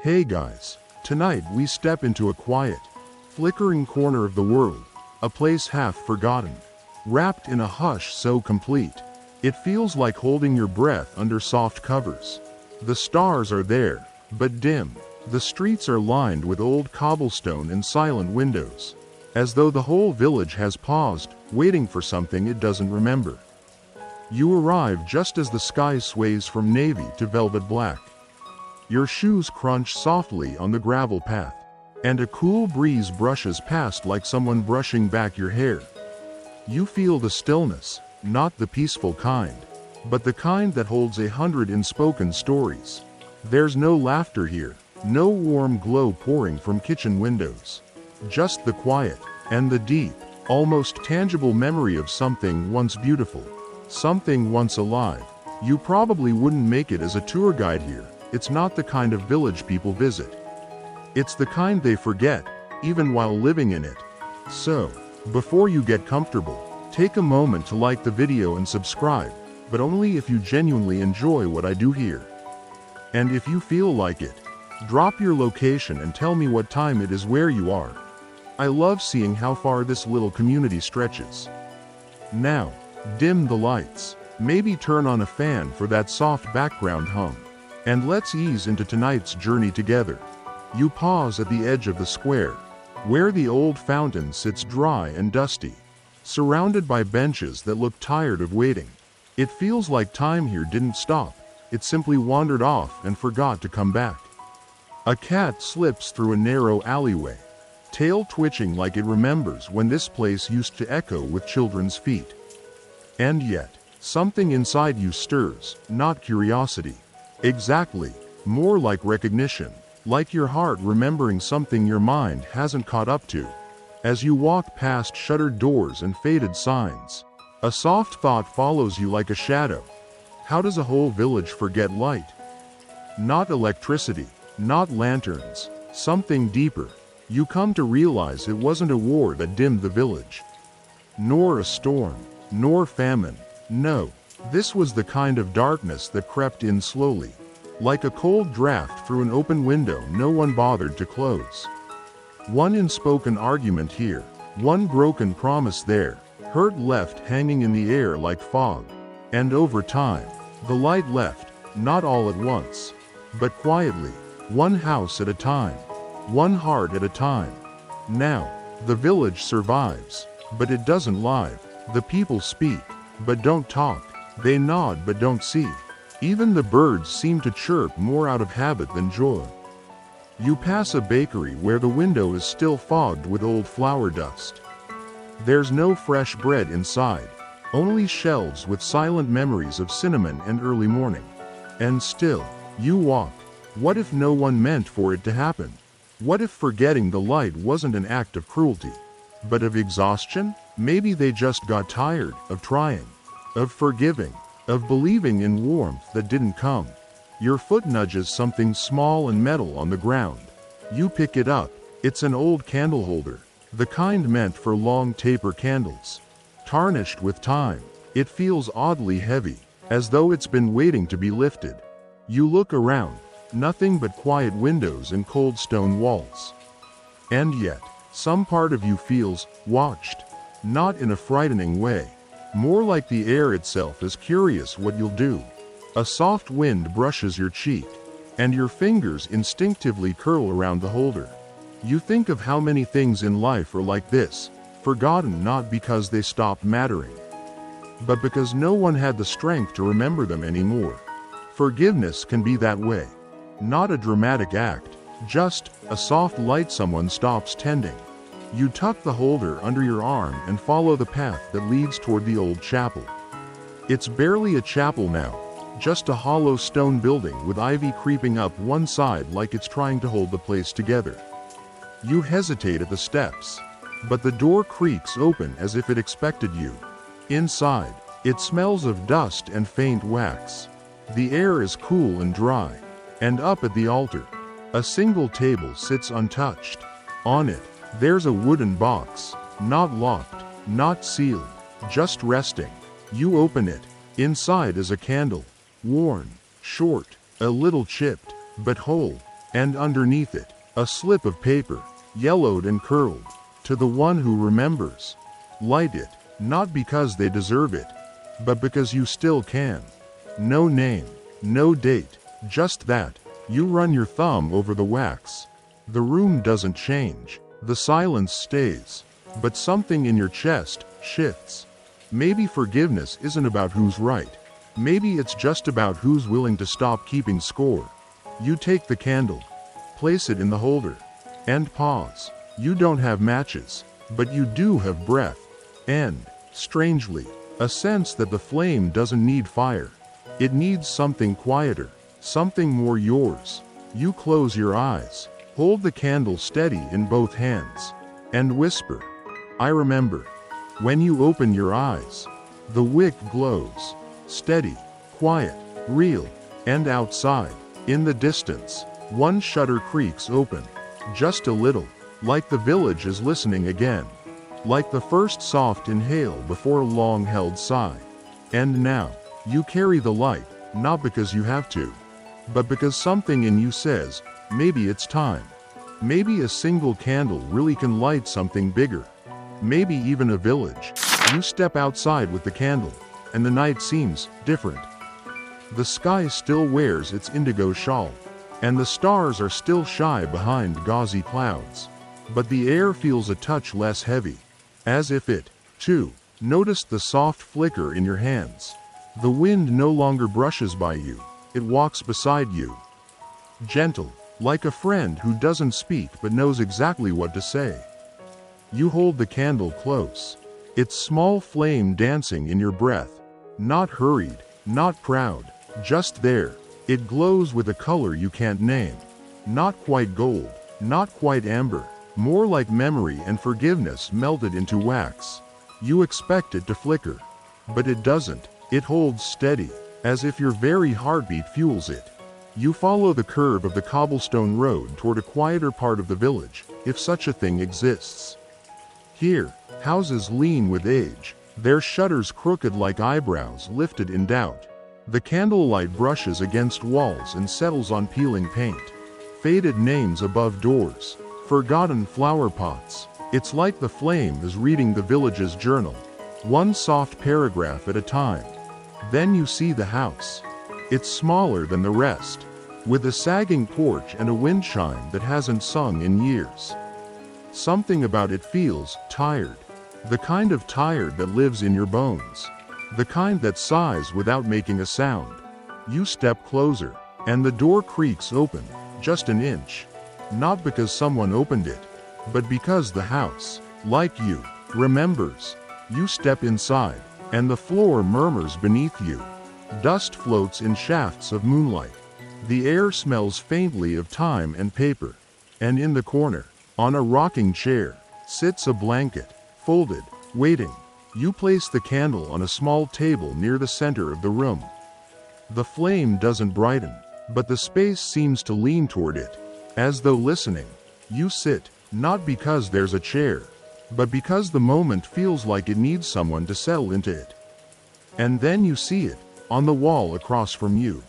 Hey guys, tonight we step into a quiet, flickering corner of the world, a place half forgotten, wrapped in a hush so complete, it feels like holding your breath under soft covers. The stars are there, but dim. The streets are lined with old cobblestone and silent windows, as though the whole village has paused, waiting for something it doesn't remember. You arrive just as the sky sways from navy to velvet black. Your shoes crunch softly on the gravel path, and a cool breeze brushes past like someone brushing back your hair. You feel the stillness, not the peaceful kind, but the kind that holds 100 unspoken stories. There's no laughter here, no warm glow pouring from kitchen windows. Just the quiet, and the deep, almost tangible memory of something once beautiful, something once alive. You probably wouldn't make it as a tour guide here. It's not the kind of village people visit. It's the kind they forget, even while living in it. So, before you get comfortable, take a moment to like the video and subscribe, but only if you genuinely enjoy what I do here. And if you feel like it, drop your location and tell me what time it is where you are. I love seeing how far this little community stretches. Now, dim the lights, maybe turn on a fan for that soft background hum. And let's ease into tonight's journey together. You pause at the edge of the square, where the old fountain sits dry and dusty, surrounded by benches that look tired of waiting. It feels like time here didn't stop, it simply wandered off and forgot to come back. A cat slips through a narrow alleyway, tail twitching like it remembers when this place used to echo with children's feet. And yet, something inside you stirs, not curiosity. Exactly, more like recognition, like your heart remembering something your mind hasn't caught up to. As you walk past shuttered doors and faded signs, a soft thought follows you like a shadow. How does a whole village forget light? Not electricity, not lanterns, something deeper. You come to realize it wasn't a war that dimmed the village, nor a storm, nor famine. No. This was the kind of darkness that crept in slowly, like a cold draft through an open window no one bothered to close. One unspoken argument here, one broken promise there, hurt left hanging in the air like fog. And over time, the light left, not all at once, but quietly, one house at a time, one heart at a time. Now, the village survives, but it doesn't live. The people speak, but don't talk. They nod but don't see. Even the birds seem to chirp more out of habit than joy. You pass a bakery where the window is still fogged with old flour dust. There's no fresh bread inside, only shelves with silent memories of cinnamon and early morning. And still, you walk. What if no one meant for it to happen? What if forgetting the light wasn't an act of cruelty, but of exhaustion? Maybe they just got tired of trying, of forgiving, of believing in warmth that didn't come. Your foot nudges something small and metal on the ground. You pick it up. It's an old candle holder, the kind meant for long taper candles. Tarnished with time, it feels oddly heavy, as though it's been waiting to be lifted. You look around, nothing but quiet windows and cold stone walls. And yet, some part of you feels watched, not in a frightening way. More like the air itself is curious what you'll do. A soft wind brushes your cheek, and your fingers instinctively curl around the holder. You think of how many things in life are like this, forgotten not because they stopped mattering, but because no one had the strength to remember them anymore. Forgiveness can be that way. Not a dramatic act, just a soft light someone stops tending. You tuck the holder under your arm and follow the path that leads toward the old chapel. It's barely a chapel now, just a hollow stone building with ivy creeping up one side like it's trying to hold the place together. You hesitate at the steps, but the door creaks open as if it expected you. Inside, it smells of dust and faint wax. The air is cool and dry, and up at the altar, a single table sits untouched. On it, there's a wooden box, not locked, not sealed, just resting. You open it. Inside is a candle, worn, short, a little chipped, but whole. And underneath it, a slip of paper, yellowed and curled, to the one who remembers. Light it, not because they deserve it, but because you still can. No name, no date, just that. You run your thumb over the wax. The room doesn't change, the silence stays, but something in your chest shifts. Maybe forgiveness isn't about who's right. Maybe it's just about who's willing to stop keeping score. You take the candle, place it in the holder, and pause. You don't have matches, but you do have breath. And, strangely, a sense that the flame doesn't need fire. It needs something quieter, something more yours. You close your eyes, hold the candle steady in both hands, and whisper, "I remember." When you open your eyes, the wick glows, steady, quiet, real, and outside, in the distance, one shutter creaks open, just a little, like the village is listening again, like the first soft inhale before a long-held sigh. And now, you carry the light, not because you have to, but because something in you says, maybe it's time. Maybe a single candle really can light something bigger. Maybe even a village. You step outside with the candle, and the night seems different. The sky still wears its indigo shawl, and the stars are still shy behind gauzy clouds. But the air feels a touch less heavy, as if it, too, noticed the soft flicker in your hands. The wind no longer brushes by you, it walks beside you. Gentle, like a friend who doesn't speak but knows exactly what to say. You hold the candle close, its small flame dancing in your breath, not hurried, not proud, just there. It glows with a color you can't name. Not quite gold, not quite amber, more like memory and forgiveness melted into wax. You expect it to flicker, but it doesn't. It holds steady, as if your very heartbeat fuels it. You follow the curve of the cobblestone road toward a quieter part of the village, if such a thing exists. Here, houses lean with age, their shutters crooked like eyebrows lifted in doubt. The candlelight brushes against walls and settles on peeling paint. Faded names above doors, forgotten flower pots. It's like the flame is reading the village's journal, one soft paragraph at a time. Then you see the house. It's smaller than the rest, with a sagging porch and a wind chime that hasn't sung in years. Something about it feels tired, the kind of tired that lives in your bones, the kind that sighs without making a sound. You step closer, and the door creaks open, just an inch. Not because someone opened it, but because the house, like you, remembers. You step inside, and the floor murmurs beneath you. Dust floats in shafts of moonlight. The air smells faintly of thyme and paper. And in the corner, on a rocking chair, sits a blanket, folded, waiting. You place the candle on a small table near the center of the room. The flame doesn't brighten, but the space seems to lean toward it, as though listening. You sit, not because there's a chair, but because the moment feels like it needs someone to settle into it. And then you see it, on the wall across from you.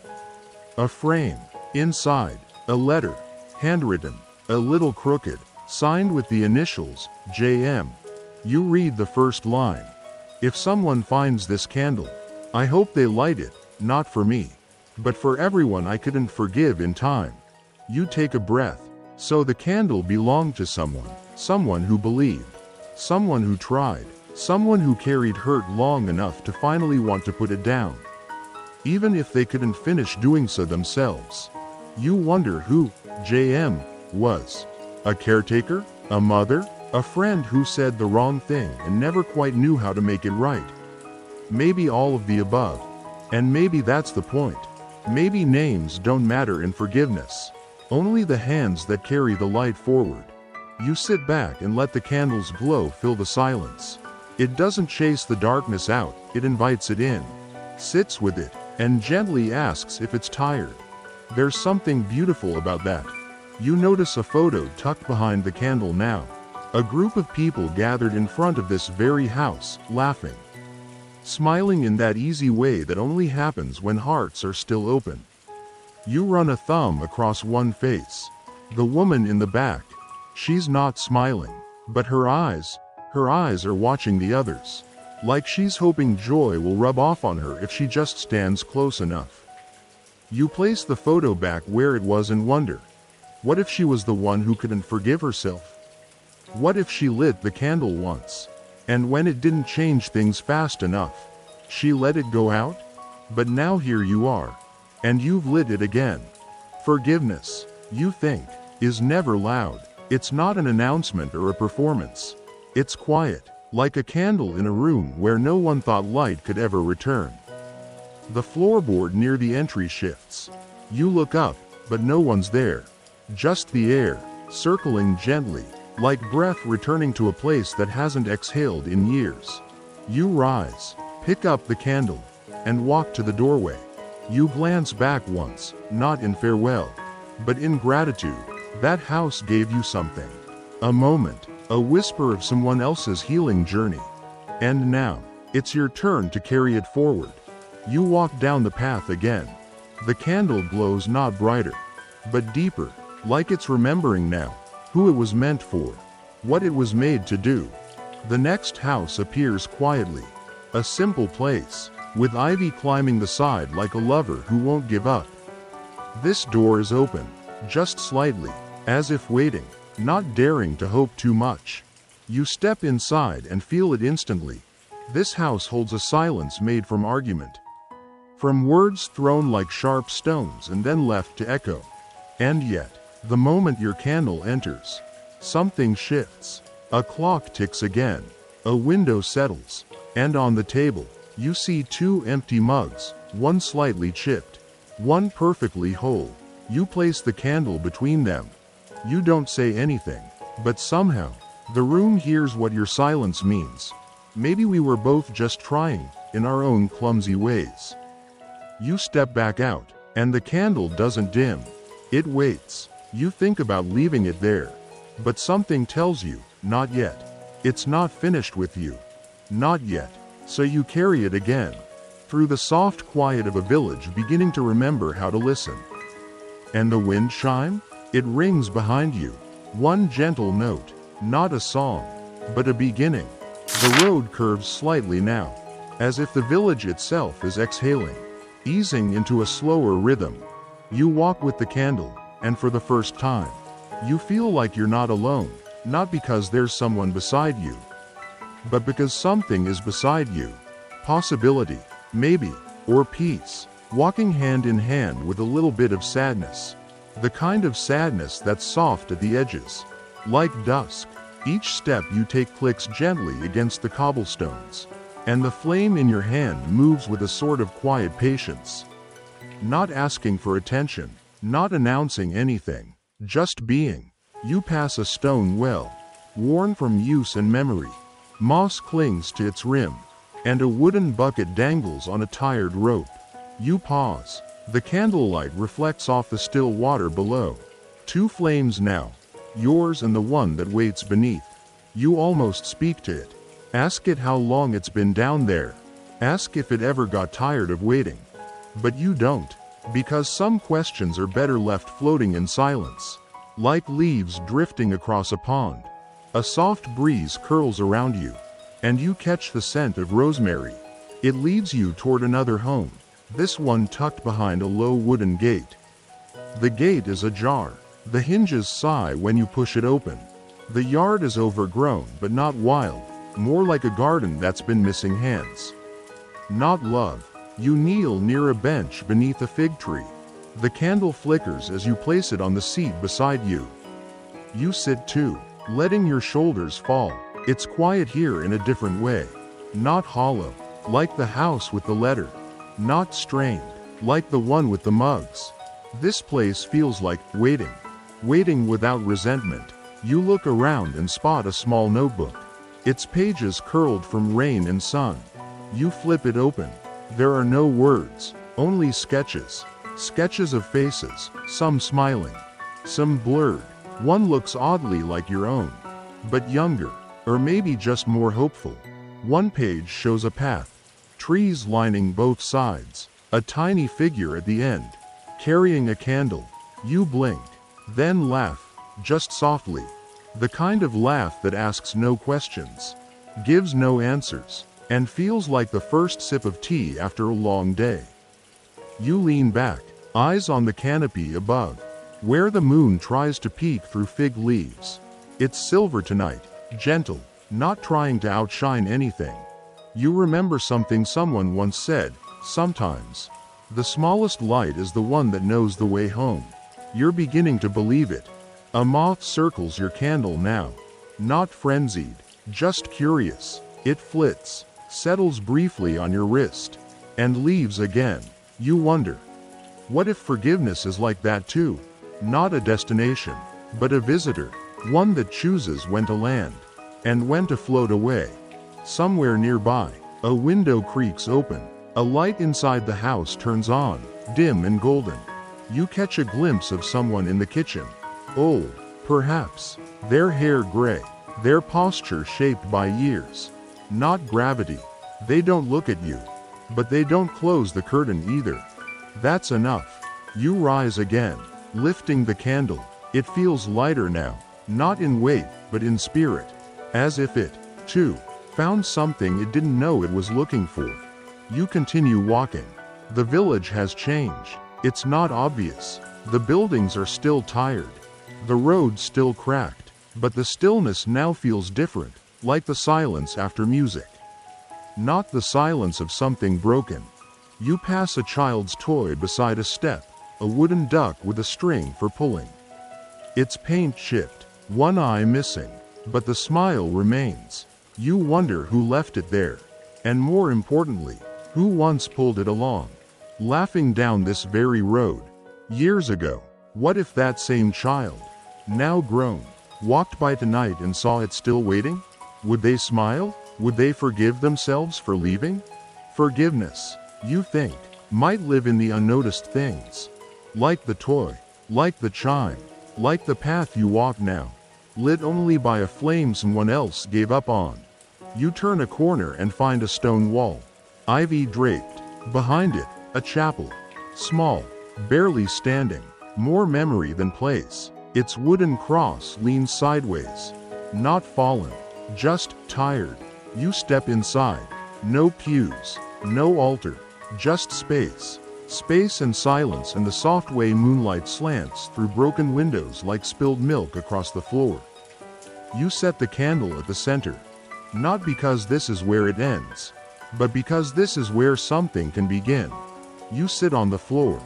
A frame. Inside, a letter, handwritten, a little crooked, signed with the initials, J.M. You read the first line. If someone finds this candle, I hope they light it, not for me, but for everyone I couldn't forgive in time. You take a breath. So the candle belonged to someone who believed, someone who tried, someone who carried hurt long enough to finally want to put it down, even if they couldn't finish doing so themselves. You wonder who J.M. was. A caretaker? A mother? A friend who said the wrong thing and never quite knew how to make it right? Maybe all of the above. And maybe that's the point. Maybe names don't matter in forgiveness. Only the hands that carry the light forward. You sit back and let the candle's glow fill the silence. It doesn't chase the darkness out, it invites it in, sits with it, and gently asks if it's tired. There's something beautiful about that. You notice a photo tucked behind the candle now. A group of people gathered in front of this very house, laughing. Smiling in that easy way that only happens when hearts are still open. You run a thumb across one face, The woman in the back. She's not smiling, but her eyes are watching the others. Like she's hoping joy will rub off on her if she just stands close enough. You place the photo back where it was and wonder, what if she was the one who couldn't forgive herself? What if she lit the candle once, and when it didn't change things fast enough, she let it go out? But now here you are, and you've lit it again. Forgiveness, you think, is never loud. It's not an announcement or a performance. It's quiet, like a candle in a room where no one thought light could ever return. The floorboard near the entry shifts. You look up, but no one's there. Just the air, circling gently, like breath returning to a place that hasn't exhaled in years. You rise, pick up the candle, and walk to the doorway. You glance back once, not in farewell, but in gratitude. That house gave you something. A moment, a whisper of someone else's healing journey. And now, it's your turn to carry it forward. You walk down the path again. The candle glows not brighter, but deeper, like it's remembering now who it was meant for, what it was made to do. The next house appears quietly, a simple place, with ivy climbing the side like a lover who won't give up. This door is open, just slightly, as if waiting, not daring to hope too much. You step inside and feel it instantly. This house holds a silence made from argument, from words thrown like sharp stones and then left to echo. And yet, the moment your candle enters, something shifts. A clock ticks again, a window settles, and on the table, you see two empty mugs, one slightly chipped, one perfectly whole. You place the candle between them. You don't say anything, but somehow, the room hears what your silence means. Maybe we were both just trying, in our own clumsy ways. You step back out, and the candle doesn't dim. It waits. You think about leaving it there, but something tells you, not yet. It's not finished with you. Not yet. So you carry it again, through the soft quiet of a village beginning to remember how to listen. And the wind chime? It rings behind you. One gentle note, not a song, but a beginning. The road curves slightly now, as if the village itself is exhaling, easing into a slower rhythm. You walk with the candle, and for the first time, you feel like you're not alone, not because there's someone beside you, but because something is beside you. Possibility, maybe, or peace, walking hand in hand with a little bit of sadness. The kind of sadness that's soft at the edges. Like dusk, each step you take clicks gently against the cobblestones, and the flame in your hand moves with a sort of quiet patience. Not asking for attention, not announcing anything, just being. You pass a stone well, worn from use and memory. Moss clings to its rim, and a wooden bucket dangles on a tired rope. You pause. The candlelight reflects off the still water below. Two flames now, yours and the one that waits beneath. You almost speak to it. Ask it how long it's been down there. Ask if it ever got tired of waiting. But you don't, because some questions are better left floating in silence. Like leaves drifting across a pond. A soft breeze curls around you, and you catch the scent of rosemary. It leads you toward another home, this one tucked behind a low wooden gate. The gate is ajar. The hinges sigh when you push it open. The yard is overgrown but not wild, more like a garden that's been missing hands. Not love. You kneel near a bench beneath a fig tree. The candle flickers as you place it on the seat beside you. You sit too, letting your shoulders fall. It's quiet here in a different way. Not hollow, like the house with the letter. Not strained, like the one with the mugs. This place feels like waiting. Waiting without resentment. You look around and spot a small notebook. Its pages curled from rain and sun. You flip it open. There are no words, only sketches. Sketches of faces, some smiling, some blurred. One looks oddly like your own, but younger, or maybe just more hopeful. One page shows a path, trees lining both sides, a tiny figure at the end, carrying a candle. You blink. Then laugh, just softly. The kind of laugh that asks no questions, gives no answers, and feels like the first sip of tea after a long day. You lean back, eyes on the canopy above, where the moon tries to peek through fig leaves. It's silver tonight, gentle, not trying to outshine anything. You remember something someone once said: sometimes the smallest light is the one that knows the way home. You're beginning to believe it. A moth circles your candle now. Not frenzied, just curious. It flits, settles briefly on your wrist, and leaves again. You wonder, what if forgiveness is like that too? Not a destination, but a visitor, one that chooses when to land, and when to float away. Somewhere nearby, a window creaks open. A light inside the house turns on, dim and golden. You catch a glimpse of someone in the kitchen. Old, perhaps, their hair gray, their posture shaped by years. Not gravity. They don't look at you, but they don't close the curtain either. That's enough. You rise again, lifting the candle. It feels lighter now, not in weight, but in spirit. As if it, too, found something it didn't know it was looking for. You continue walking. The village has changed. It's not obvious. The buildings are still tired. The road still cracked. But the stillness now feels different, like the silence after music. Not the silence of something broken. You pass a child's toy beside a step, a wooden duck with a string for pulling. Its paint chipped, one eye missing, but the smile remains. You wonder who left it there, and more importantly, who once pulled it along, laughing down this very road. Years ago, what if that same child, now grown, walked by tonight and saw it still waiting? Would they smile? Would they forgive themselves for leaving? Forgiveness, you think, might live in the unnoticed things. Like the toy, like the chime, like the path you walk now, lit only by a flame someone else gave up on. You turn a corner and find a stone wall, ivy draped. Behind it, a chapel. Small, barely standing, more memory than place. Its wooden cross leans sideways. Not fallen, just tired. You step inside. No pews, no altar, just space. Space and silence, and the soft way moonlight slants through broken windows like spilled milk across the floor. You set the candle at the center. Not because this is where it ends, but because this is where something can begin. You sit on the floor,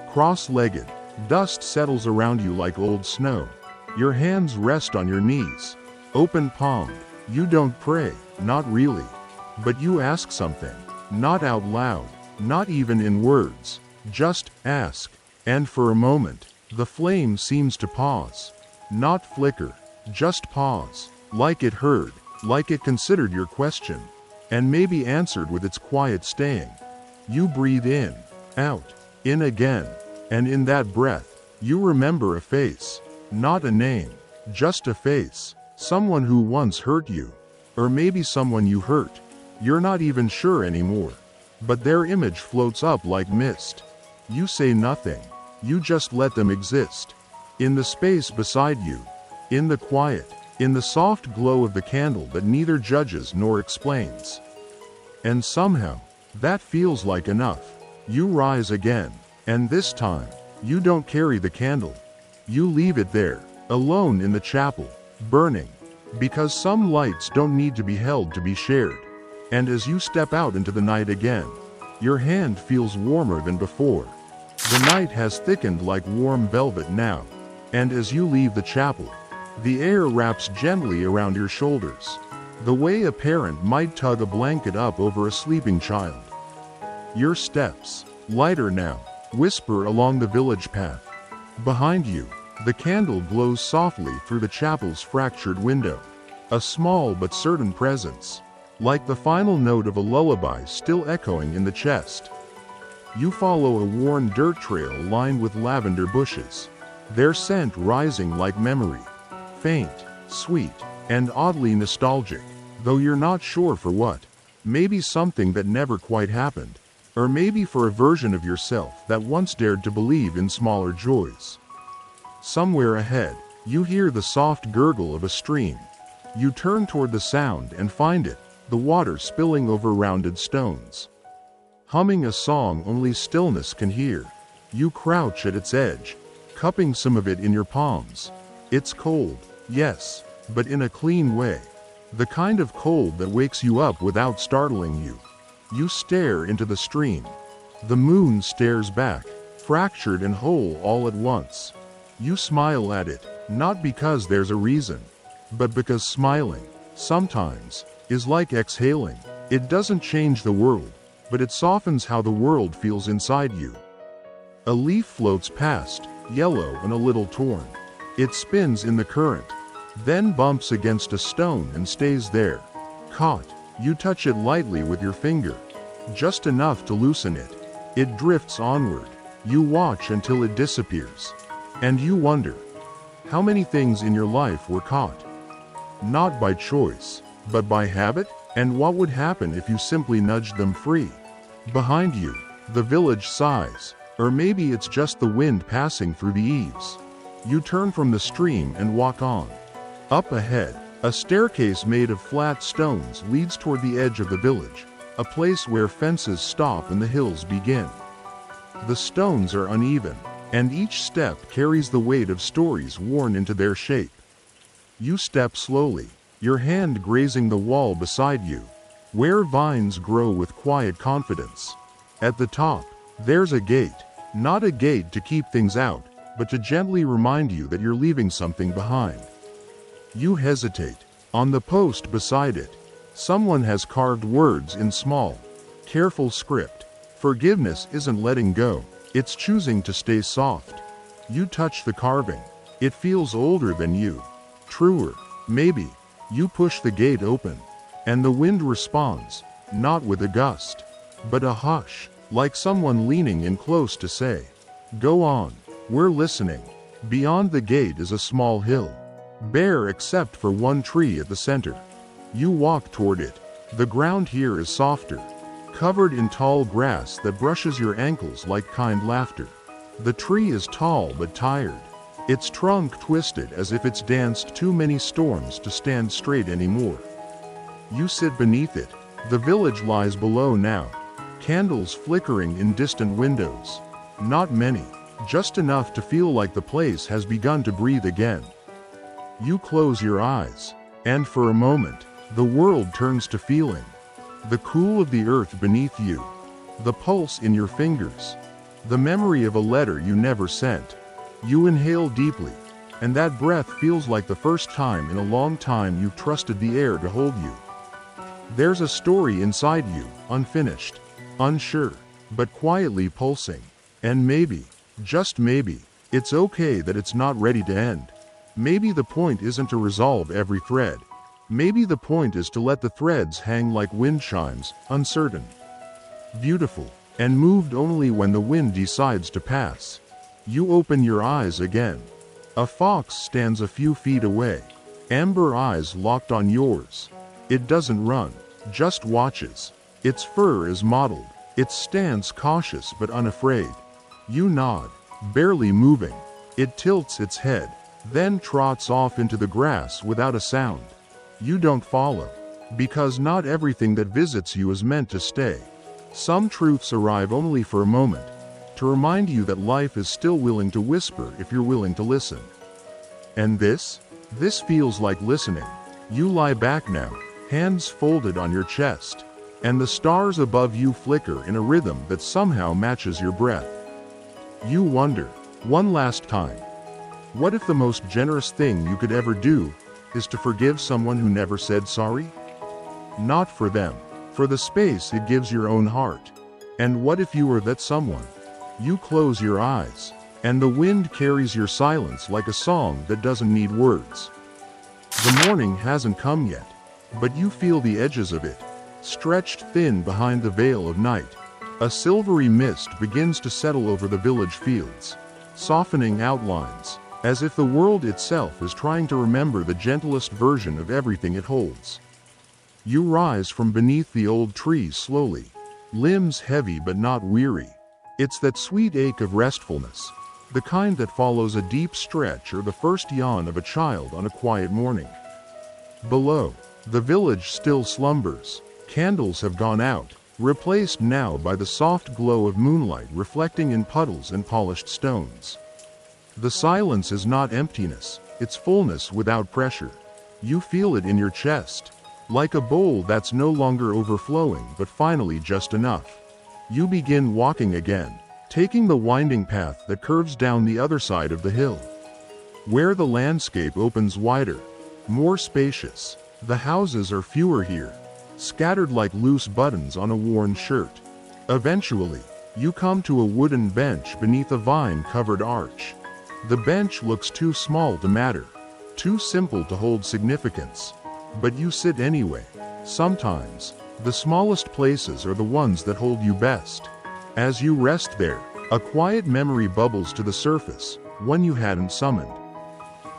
cross-legged. Dust settles around you like old snow. Your hands rest on your knees, open-palmed. You don't pray, not really. But you ask something, not out loud, not even in words. Just ask. And for a moment, the flame seems to pause. Not flicker, just pause. Like it heard, like it considered your question, and maybe answered with its quiet staying. You breathe in, out, in again, and in that breath, you remember a face. Not a name, just a face. Someone who once hurt you, or maybe someone you hurt. You're not even sure anymore, but their image floats up like mist. You say nothing, you just let them exist. In the space beside you, in the quiet, in the soft glow of the candle that neither judges nor explains. And somehow, that feels like enough. You rise again, and this time, you don't carry the candle. You leave it there, alone in the chapel, burning, because some lights don't need to be held to be shared. And as you step out into the night again, your hand feels warmer than before. The night has thickened like warm velvet now, and as you leave the chapel, the air wraps gently around your shoulders, the way a parent might tug a blanket up over a sleeping child. Your steps, lighter now, whisper along the village path. Behind you, the candle glows softly through the chapel's fractured window, a small but certain presence, like the final note of a lullaby still echoing in the chest. You follow a worn dirt trail lined with lavender bushes, their scent rising like memory, faint, sweet, and oddly nostalgic, though you're not sure for what. Maybe something that never quite happened, or maybe for a version of yourself that once dared to believe in smaller joys. Somewhere ahead, you hear the soft gurgle of a stream. You turn toward the sound and find it, the water spilling over rounded stones. Humming a song only stillness can hear. You crouch at its edge, cupping some of it in your palms. It's cold, yes, but in a clean way. The kind of cold that wakes you up without startling you. You stare into the stream. The moon stares back, fractured and whole all at once. You smile at it, not because there's a reason, but because smiling, sometimes, is like exhaling. It doesn't change the world, but it softens how the world feels inside you. A leaf floats past, yellow and a little torn. It spins in the current, then bumps against a stone and stays there. Caught, you touch it lightly with your finger, just enough to loosen it. It drifts onward. You watch until it disappears. And you wonder, how many things in your life were caught? Not by choice, but by habit? And what would happen if you simply nudged them free? Behind you, the village sighs, or maybe it's just the wind passing through the eaves. You turn from the stream and walk on. Up ahead, a staircase made of flat stones leads toward the edge of the village, a place where fences stop and the hills begin. The stones are uneven, and each step carries the weight of stories worn into their shape. You step slowly, your hand grazing the wall beside you, where vines grow with quiet confidence. At the top, there's a gate, not a gate to keep things out, but to gently remind you that you're leaving something behind. You hesitate. On the post beside it, someone has carved words in small, careful script. Forgiveness isn't letting go, it's choosing to stay soft. You touch the carving. It feels older than you. Truer, maybe. You push the gate open, and the wind responds, not with a gust, but a hush, like someone leaning in close to say, "Go on, we're listening." Beyond the gate is a small hill, bare except for one tree at the center. You walk toward it. The ground here is softer, covered in tall grass that brushes your ankles like kind laughter. The tree is tall but tired, its trunk twisted as if it's danced too many storms to stand straight anymore. You sit beneath it. The village lies below now, candles flickering in distant windows. Not many, just enough to feel like the place has begun to breathe again. You close your eyes, and for a moment, the world turns to feeling. The cool of the earth beneath you, the pulse in your fingers, the memory of a letter you never sent. You inhale deeply, and that breath feels like the first time in a long time you've trusted the air to hold you. There's a story inside you, unfinished, unsure, but quietly pulsing. And maybe, just maybe, it's okay that it's not ready to end. Maybe the point isn't to resolve every thread. Maybe the point is to let the threads hang like wind chimes, uncertain, beautiful, and moved only when the wind decides to pass. You open your eyes again. A fox stands a few feet away, amber eyes locked on yours. It doesn't run, just watches. Its fur is mottled, its stance cautious but unafraid. You nod, barely moving. It tilts its head, then trots off into the grass without a sound. You don't follow, because not everything that visits you is meant to stay. Some truths arrive only for a moment, to remind you that life is still willing to whisper if you're willing to listen. And this feels like listening. You lie back now, hands folded on your chest, and the stars above you flicker in a rhythm that somehow matches your breath. You wonder, one last time, what if the most generous thing you could ever do is to forgive someone who never said sorry? Not for them, for the space it gives your own heart. And what if you were that someone? You close your eyes, and the wind carries your silence like a song that doesn't need words. The morning hasn't come yet, but you feel the edges of it, stretched thin behind the veil of night. A silvery mist begins to settle over the village fields, softening outlines, as if the world itself is trying to remember the gentlest version of everything it holds. You rise from beneath the old trees slowly, limbs heavy but not weary. It's that sweet ache of restfulness, the kind that follows a deep stretch or the first yawn of a child on a quiet morning. Below, the village still slumbers. Candles have gone out, replaced now by the soft glow of moonlight reflecting in puddles and polished stones. The silence is not emptiness, it's fullness without pressure. You feel it in your chest, like a bowl that's no longer overflowing but finally just enough. You begin walking again, taking the winding path that curves down the other side of the hill, where the landscape opens wider, more spacious. The houses are fewer here, scattered like loose buttons on a worn shirt. Eventually, you come to a wooden bench beneath a vine-covered arch. The bench looks too small to matter, too simple to hold significance. But you sit anyway. Sometimes, the smallest places are the ones that hold you best. As you rest there, a quiet memory bubbles to the surface, one you hadn't summoned.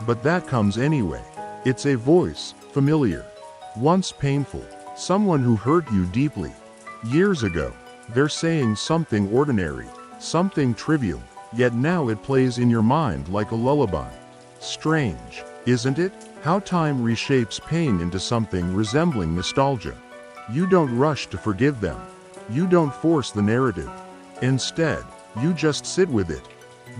But that comes anyway. It's a voice, familiar, once painful, someone who hurt you deeply. Years ago, they're saying something ordinary, something trivial, yet now it plays in your mind like a lullaby. Strange, isn't it, how time reshapes pain into something resembling nostalgia? You don't rush to forgive them. You don't force the narrative. Instead, you just sit with it.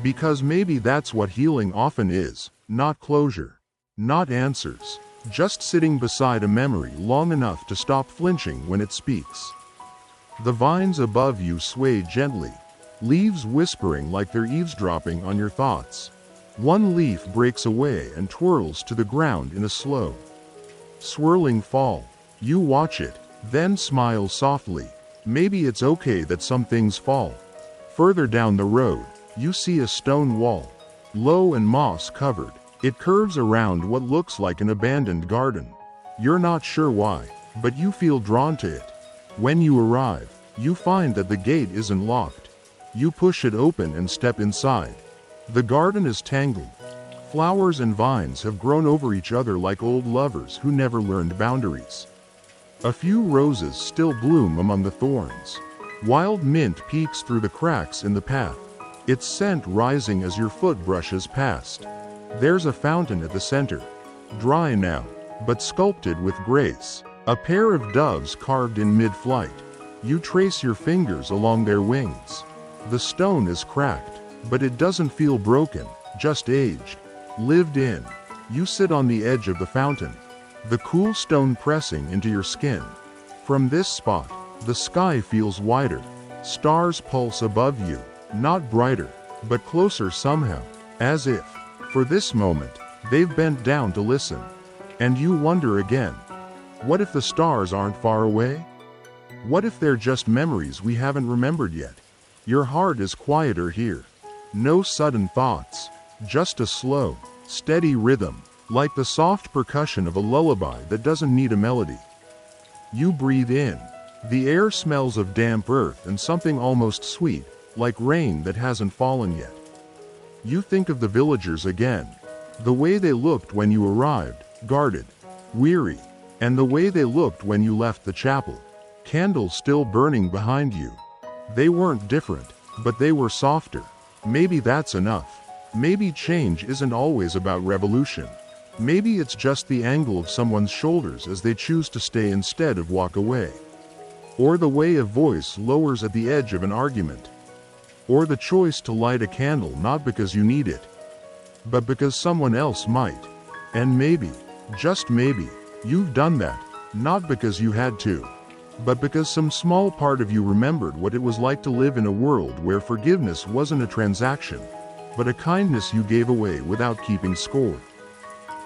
Because maybe that's what healing often is, not closure, not answers, just sitting beside a memory long enough to stop flinching when it speaks. The vines above you sway gently, leaves whispering like they're eavesdropping on your thoughts. One leaf breaks away and twirls to the ground in a slow, swirling fall. You watch it, then smile softly. Maybe it's okay that some things fall. Further down the road, you see a stone wall, low and moss-covered. It curves around what looks like an abandoned garden. You're not sure why, but you feel drawn to it. When you arrive, you find that the gate isn't locked. You push it open and step inside. The garden is tangled. Flowers and vines have grown over each other like old lovers who never learned boundaries. A few roses still bloom among the thorns. Wild mint peeks through the cracks in the path, its scent rising as your foot brushes past. There's a fountain at the center, dry now, but sculpted with grace. A pair of doves carved in mid-flight. You trace your fingers along their wings. The stone is cracked, but it doesn't feel broken, just aged, lived in. You sit on the edge of the fountain, the cool stone pressing into your skin. From this spot, the sky feels wider. Stars pulse above you, not brighter, but closer somehow, as if, for this moment, they've bent down to listen. And you wonder again, what if the stars aren't far away? What if they're just memories we haven't remembered yet? Your heart is quieter here. No sudden thoughts, just a slow, steady rhythm, like the soft percussion of a lullaby that doesn't need a melody. You breathe in. The air smells of damp earth and something almost sweet, like rain that hasn't fallen yet. You think of the villagers again, the way they looked when you arrived, guarded, weary, and the way they looked when you left the chapel, candles still burning behind you. They weren't different, but they were softer. Maybe that's enough. Maybe change isn't always about revolution. Maybe it's just the angle of someone's shoulders as they choose to stay instead of walk away. Or the way a voice lowers at the edge of an argument. Or the choice to light a candle not because you need it, but because someone else might. And maybe, just maybe, you've done that, not because you had to, but because some small part of you remembered what it was like to live in a world where forgiveness wasn't a transaction, but a kindness you gave away without keeping score.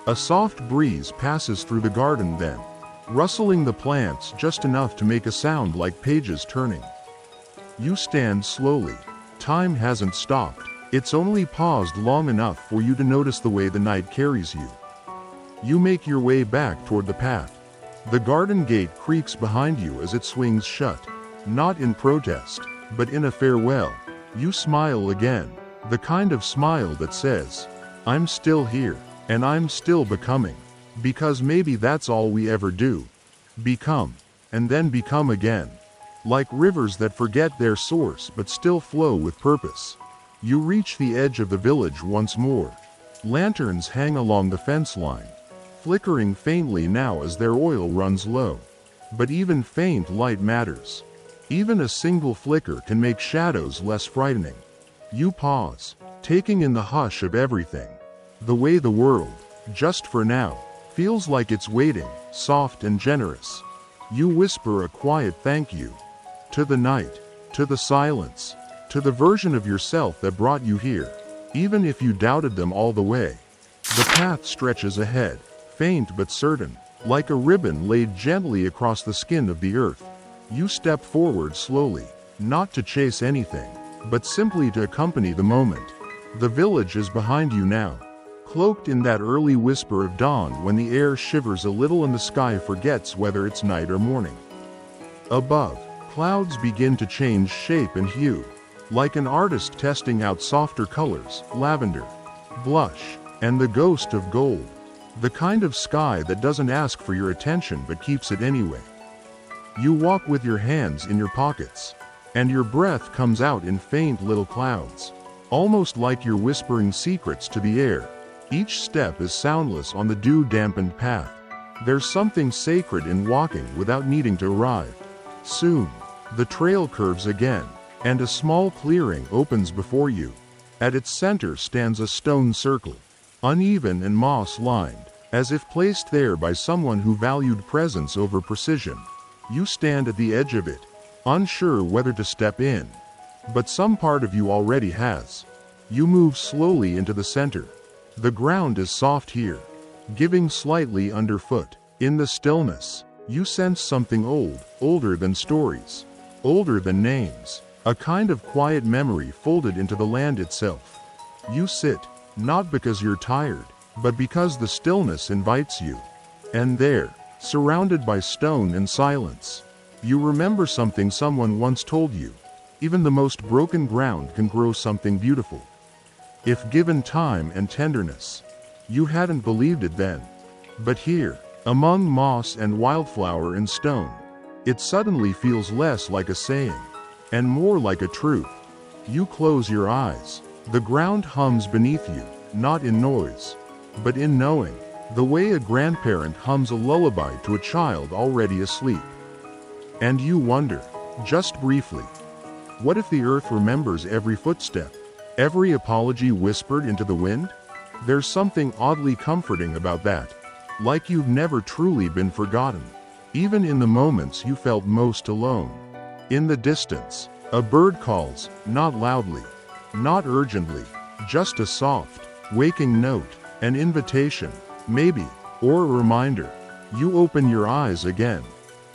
A soft breeze passes through the garden then, rustling the plants just enough to make a sound like pages turning. You stand slowly. Time hasn't stopped. It's only paused long enough for you to notice the way the night carries you. You make your way back toward the path. The garden gate creaks behind you as it swings shut, not in protest, but in a farewell. You smile again, the kind of smile that says, I'm still here, and I'm still becoming. Because maybe that's all we ever do. Become, and then become again. Like rivers that forget their source but still flow with purpose. You reach the edge of the village once more. Lanterns hang along the fence line, flickering faintly now as their oil runs low. But even faint light matters. Even a single flicker can make shadows less frightening. You pause, taking in the hush of everything. The way the world, just for now, feels like it's waiting, soft and generous. You whisper a quiet thank you. To the night, to the silence, to the version of yourself that brought you here. Even if you doubted them all the way. The path stretches ahead, faint but certain, like a ribbon laid gently across the skin of the earth. You step forward slowly, not to chase anything, but simply to accompany the moment. The village is behind you now, cloaked in that early whisper of dawn when the air shivers a little and the sky forgets whether it's night or morning. Above, clouds begin to change shape and hue, like an artist testing out softer colors, lavender, blush, and the ghost of gold. The kind of sky that doesn't ask for your attention but keeps it anyway. You walk with your hands in your pockets, and your breath comes out in faint little clouds, almost like you're whispering secrets to the air. Each step is soundless on the dew-dampened path. There's something sacred in walking without needing to arrive. Soon, the trail curves again, and a small clearing opens before you. At its center stands a stone circle, uneven and moss-lined, as if placed there by someone who valued presence over precision. You stand at the edge of it, unsure whether to step in. But some part of you already has. You move slowly into the center. The ground is soft here, giving slightly underfoot. In the stillness, you sense something old, older than stories, older than names, a kind of quiet memory folded into the land itself. You sit, not because you're tired, but because the stillness invites you. And there, surrounded by stone and silence, you remember something someone once told you. Even the most broken ground can grow something beautiful, if given time and tenderness. You hadn't believed it then. But here, among moss and wildflower and stone, it suddenly feels less like a saying, and more like a truth. You close your eyes. The ground hums beneath you, not in noise, but in knowing, the way a grandparent hums a lullaby to a child already asleep. And you wonder, just briefly, what if the earth remembers every footstep, every apology whispered into the wind? There's something oddly comforting about that, like you've never truly been forgotten, even in the moments you felt most alone. In the distance, a bird calls, not loudly, not urgently, just a soft, waking note, an invitation, maybe, or a reminder. You open your eyes again.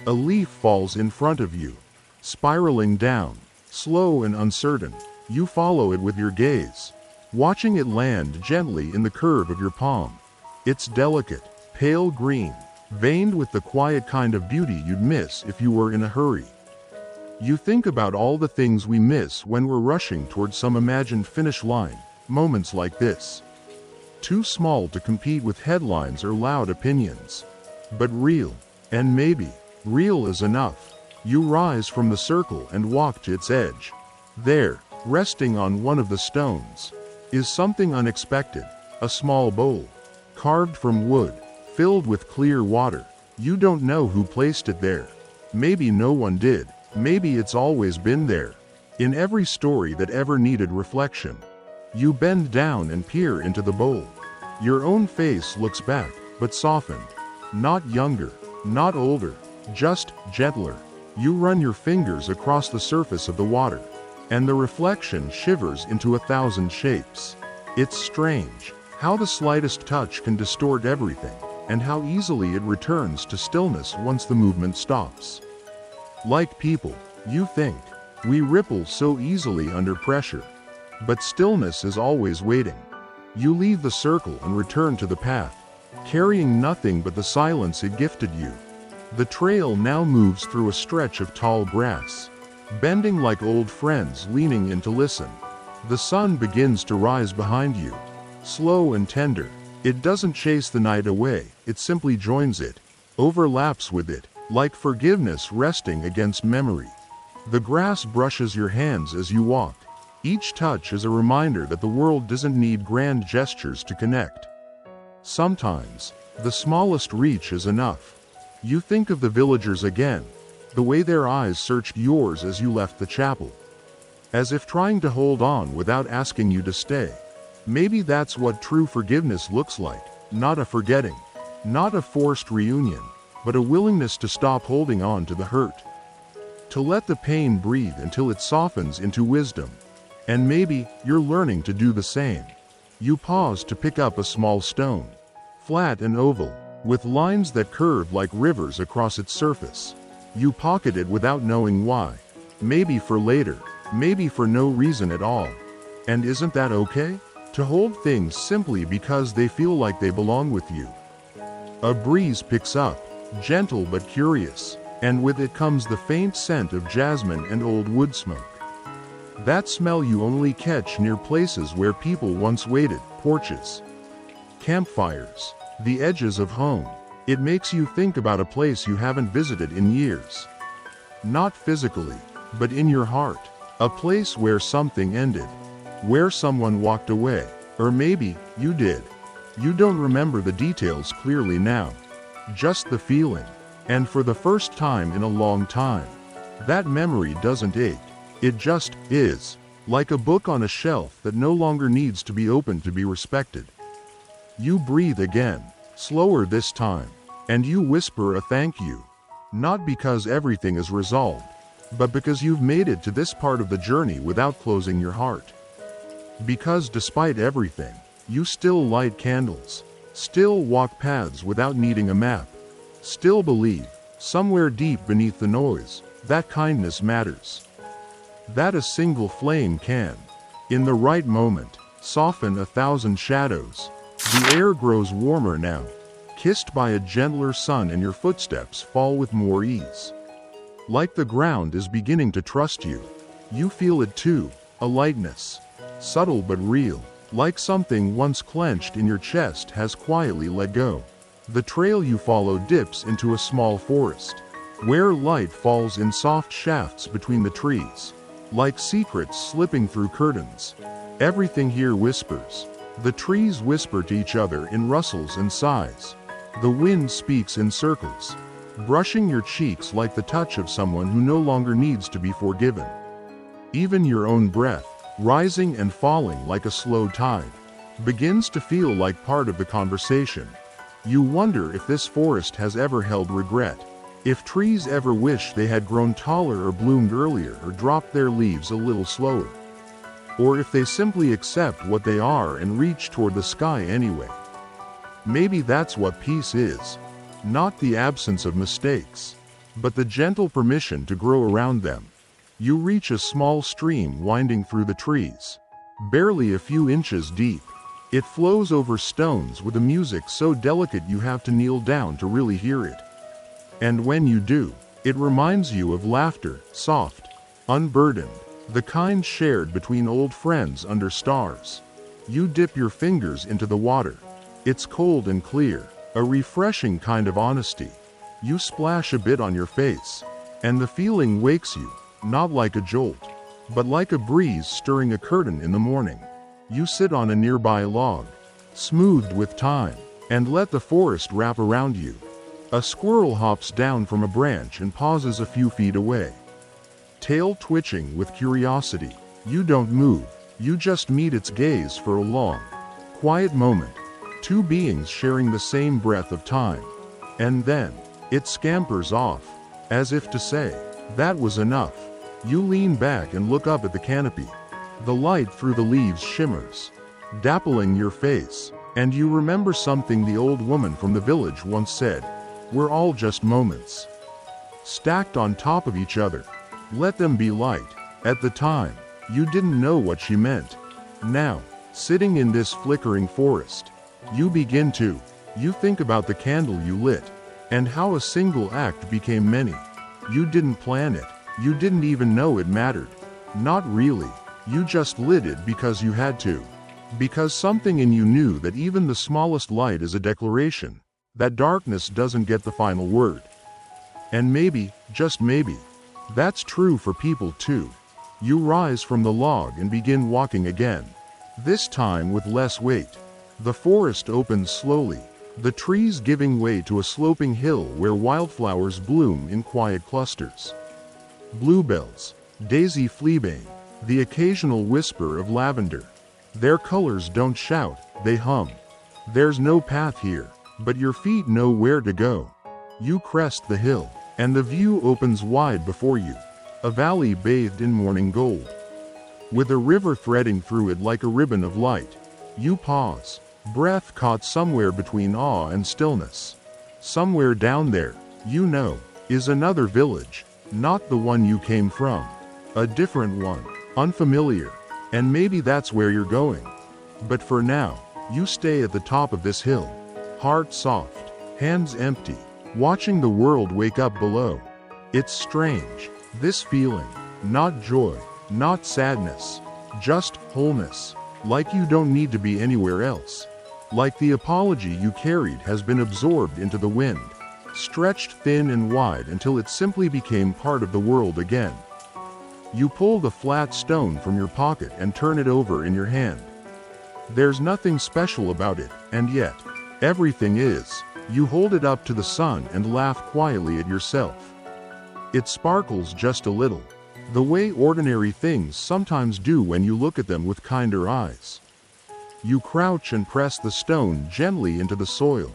A leaf falls in front of you, spiraling down, slow and uncertain. You follow it with your gaze, watching it land gently in the curve of your palm. It's delicate, pale green, veined with the quiet kind of beauty you'd miss if you were in a hurry. You think about all the things we miss when we're rushing towards some imagined finish line, moments like this. Too small to compete with headlines or loud opinions, but real, and maybe, real is enough. You rise from the circle and walk to its edge. There, resting on one of the stones, is something unexpected, a small bowl, carved from wood, filled with clear water. You don't know who placed it there. Maybe no one did. Maybe it's always been there. In every story that ever needed reflection. You bend down and peer into the bowl. Your own face looks back, but softened. Not younger, not older, just gentler. You run your fingers across the surface of the water, and the reflection shivers into 1,000 shapes. It's strange how the slightest touch can distort everything, and how easily it returns to stillness once the movement stops. Like people, you think, we ripple so easily under pressure. But stillness is always waiting. You leave the circle and return to the path, carrying nothing but the silence it gifted you. The trail now moves through a stretch of tall grass, bending like old friends leaning in to listen. The sun begins to rise behind you, slow and tender. It doesn't chase the night away, it simply joins it, overlaps with it, like forgiveness resting against memory. The grass brushes your hands as you walk, Each touch is a reminder that the world doesn't need grand gestures to connect. Sometimes, the smallest reach is enough. You think of the villagers again, the way their eyes searched yours as you left the chapel, as if trying to hold on without asking you to stay. Maybe that's what true forgiveness looks like, not a forgetting, not a forced reunion, but a willingness to stop holding on to the hurt. To let the pain breathe until it softens into wisdom. And maybe you're learning to do the same. You pause to pick up a small stone, flat and oval, with lines that curve like rivers across its surface. You pocket it without knowing why. Maybe for later, maybe for no reason at all. And isn't that okay? To hold things simply because they feel like they belong with you. A breeze picks up, gentle but curious, and with it comes the faint scent of jasmine and old wood smoke. That smell you only catch near places where people once waited, porches, campfires, the edges of home. It makes you think about a place you haven't visited in years. Not physically, but in your heart. A place where something ended, where someone walked away, or maybe you did. You don't remember the details clearly now, just the feeling. And for the first time in a long time, that memory doesn't ache. It just is, like a book on a shelf that no longer needs to be opened to be respected. You breathe again, slower this time, and you whisper a thank you. Not because everything is resolved, but because you've made it to this part of the journey without closing your heart. Because despite everything, you still light candles, still walk paths without needing a map, still believe, somewhere deep beneath the noise, that kindness matters. That a single flame can, in the right moment, soften 1,000 shadows. The air grows warmer now, kissed by a gentler sun, and your footsteps fall with more ease. Like the ground is beginning to trust you. You feel it too, a lightness, subtle but real, like something once clenched in your chest has quietly let go. The trail you follow dips into a small forest, where light falls in soft shafts between the trees, like secrets slipping through curtains. Everything here whispers. The trees whisper to each other in rustles and sighs. The wind speaks in circles, brushing your cheeks like the touch of someone who no longer needs to be forgiven. Even your own breath, rising and falling like a slow tide, begins to feel like part of the conversation. You wonder if this forest has ever held regret, if trees ever wish they had grown taller or bloomed earlier or dropped their leaves a little slower, or if they simply accept what they are and reach toward the sky anyway. Maybe that's what peace is, not the absence of mistakes, but the gentle permission to grow around them. You reach a small stream winding through the trees, barely a few inches deep. It flows over stones with a music so delicate you have to kneel down to really hear it. And when you do, it reminds you of laughter, soft, unburdened, the kind shared between old friends under stars. You dip your fingers into the water. It's cold and clear, a refreshing kind of honesty. You splash a bit on your face, and the feeling wakes you, not like a jolt, but like a breeze stirring a curtain in the morning. You sit on a nearby log, smoothed with time, and let the forest wrap around you. A squirrel hops down from a branch and pauses a few feet away, tail twitching with curiosity. You don't move, you just meet its gaze for a long, quiet moment, two beings sharing the same breath of time. And then, it scampers off, as if to say, that was enough. You lean back and look up at the canopy. The light through the leaves shimmers, dappling your face, and you remember something the old woman from the village once said: "We're all just moments, stacked on top of each other. Let them be light." At the time, you didn't know what she meant. Now, sitting in this flickering forest, you begin to. You think about the candle you lit, and how a single act became many. You didn't plan it, you didn't even know it mattered. Not really, you just lit it because you had to. Because something in you knew that even the smallest light is a declaration, that darkness doesn't get the final word. And maybe, just maybe, that's true for people too. You rise from the log and begin walking again. This time with less weight. The forest opens slowly, the trees giving way to a sloping hill where wildflowers bloom in quiet clusters. Bluebells, daisy fleabane, the occasional whisper of lavender. Their colors don't shout, they hum. There's no path here, but your feet know where to go. You crest the hill, and the view opens wide before you. A valley bathed in morning gold, with a river threading through it like a ribbon of light. You pause, breath caught somewhere between awe and stillness. Somewhere down there, you know, is another village, not the one you came from. A different one, unfamiliar, and maybe that's where you're going. But for now, you stay at the top of this hill, heart soft, hands empty, watching the world wake up below. It's strange, this feeling, not joy, not sadness, just wholeness, like you don't need to be anywhere else. Like the apology you carried has been absorbed into the wind, stretched thin and wide until it simply became part of the world again. You pull the flat stone from your pocket and turn it over in your hand. There's nothing special about it, and yet, everything is. You hold it up to the sun and laugh quietly at yourself. It sparkles just a little, the way ordinary things sometimes do when you look at them with kinder eyes. You crouch and press the stone gently into the soil,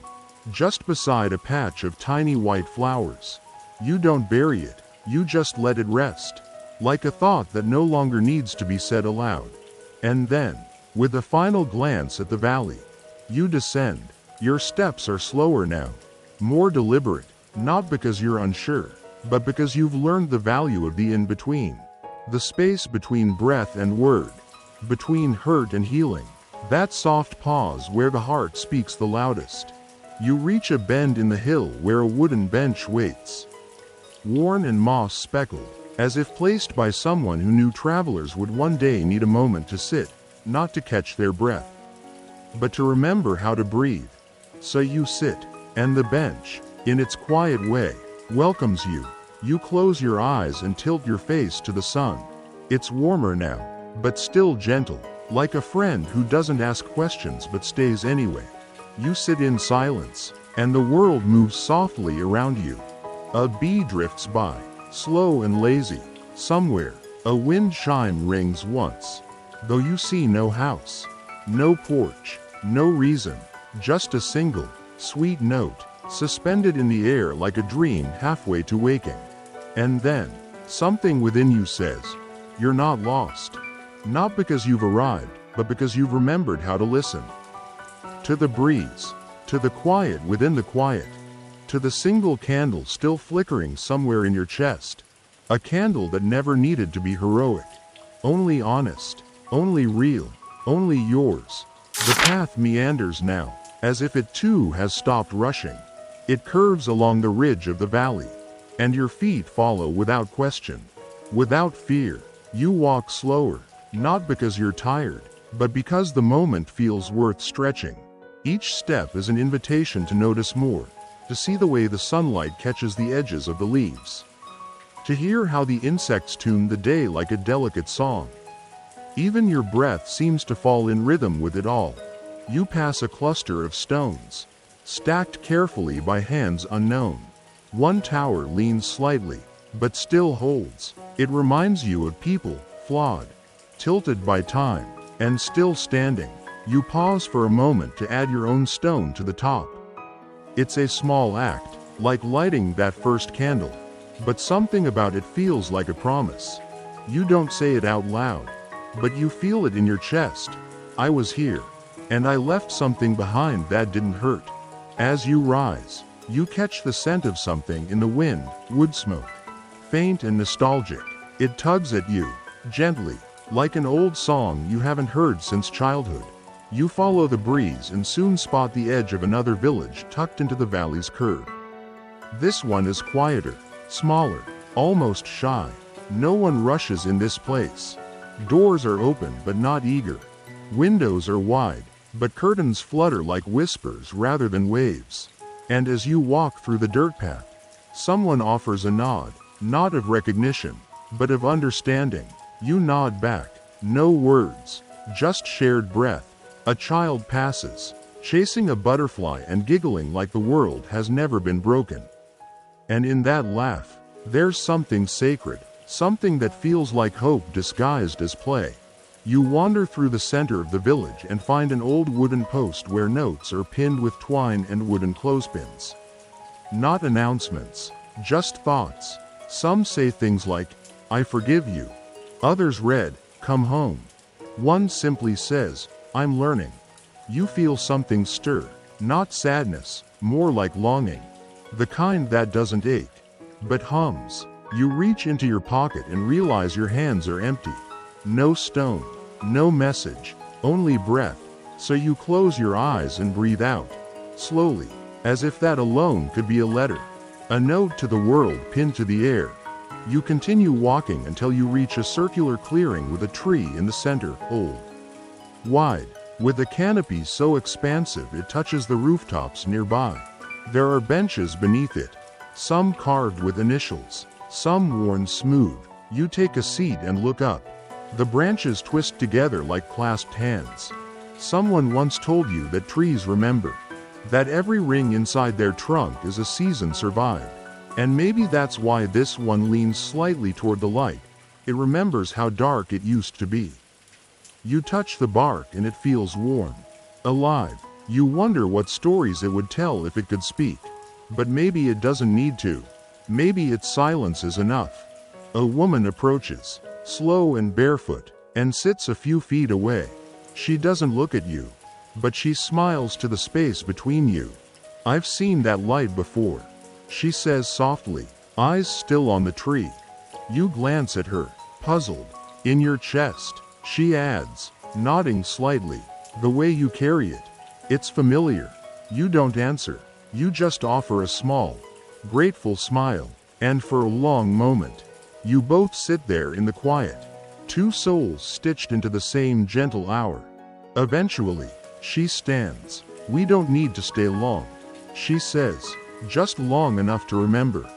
just beside a patch of tiny white flowers. You don't bury it, you just let it rest, like a thought that no longer needs to be said aloud. And then, with a final glance at the valley, you descend. Your steps are slower now, more deliberate, not because you're unsure, but because you've learned the value of the in-between. The space between breath and word, between hurt and healing, that soft pause where the heart speaks the loudest. You reach a bend in the hill where a wooden bench waits, worn and moss-speckled, as if placed by someone who knew travelers would one day need a moment to sit, not to catch their breath, but to remember how to breathe. So you sit, and the bench, in its quiet way, welcomes you. You close your eyes and tilt your face to the sun. It's warmer now, but still gentle, like a friend who doesn't ask questions but stays anyway. You sit in silence, and the world moves softly around you. A bee drifts by, slow and lazy. Somewhere, a wind chime rings once, though you see no house, no porch, no reason, just a single, sweet note, suspended in the air like a dream halfway to waking. And then, something within you says, you're not lost. Not because you've arrived, but because you've remembered how to listen. To the breeze, to the quiet within the quiet, to the single candle still flickering somewhere in your chest. A candle that never needed to be heroic. Only honest, only real, only yours. The path meanders now, as if it too has stopped rushing. It curves along the ridge of the valley, and your feet follow without question, without fear. You walk slower, not because you're tired, but because the moment feels worth stretching. Each step is an invitation to notice more, to see the way the sunlight catches the edges of the leaves, to hear how the insects tune the day like a delicate song. Even your breath seems to fall in rhythm with it all. You pass a cluster of stones, stacked carefully by hands unknown. One tower leans slightly, but still holds. It reminds you of people, flawed, tilted by time, and still standing. You pause for a moment to add your own stone to the top. It's a small act, like lighting that first candle, but something about it feels like a promise. You don't say it out loud, but you feel it in your chest. I was here, and I left something behind that didn't hurt. As you rise, you catch the scent of something in the wind, wood smoke. Faint and nostalgic, it tugs at you, gently, like an old song you haven't heard since childhood. You follow the breeze and soon spot the edge of another village tucked into the valley's curve. This one is quieter, smaller, almost shy. No one rushes in this place. Doors are open but not eager. Windows are wide, but curtains flutter like whispers rather than waves. And as you walk through the dirt path, someone offers a nod, not of recognition, but of understanding. You nod back. No words, just shared breath. A child passes, chasing a butterfly and giggling like the world has never been broken. And in that laugh, there's something sacred, something that feels like hope disguised as play. You wander through the center of the village and find an old wooden post where notes are pinned with twine and wooden clothespins. Not announcements, just thoughts. Some say things like, "I forgive you." Others read, "Come home." One simply says, "I'm learning." You feel something stir, not sadness, more like longing. The kind that doesn't ache, but hums. You reach into your pocket and realize your hands are empty. No stone, no message, only breath. So you close your eyes and breathe out, slowly, as if that alone could be a letter. A note to the world pinned to the air. You continue walking until you reach a circular clearing with a tree in the center, old, wide, with a canopy so expansive it touches the rooftops nearby. There are benches beneath it, some carved with initials, some worn smooth. You take a seat and look up. The branches twist together like clasped hands. Someone once told you that trees remember, that every ring inside their trunk is a season survived. And maybe that's why this one leans slightly toward the light. It remembers how dark it used to be. You touch the bark and it feels warm, alive. You wonder what stories it would tell if it could speak. But maybe it doesn't need to. Maybe its silence is enough. A woman approaches, slow and barefoot, and sits a few feet away. She doesn't look at you, but she smiles to the space between you. "I've seen that light before," she says softly, eyes still on the tree. You glance at her, puzzled. "In your chest," she adds, nodding slightly. "The way you carry it. It's familiar." You don't answer. You just offer a small, grateful smile. And for a long moment, you both sit there in the quiet. Two souls stitched into the same gentle hour. Eventually, she stands. "We don't need to stay long," she says, "just long enough to remember."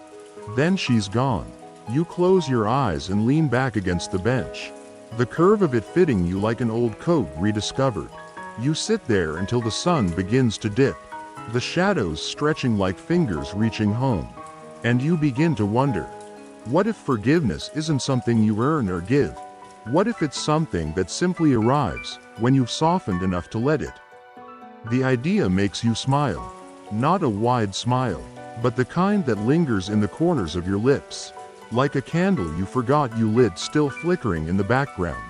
Then she's gone. You close your eyes and lean back against the bench, the curve of it fitting you like an old coat rediscovered. You sit there until the sun begins to dip, the shadows stretching like fingers reaching home. And you begin to wonder, what if forgiveness isn't something you earn or give? What if it's something that simply arrives when you've softened enough to let it? The idea makes you smile. Not a wide smile, but the kind that lingers in the corners of your lips, like a candle you forgot you lit still flickering in the background.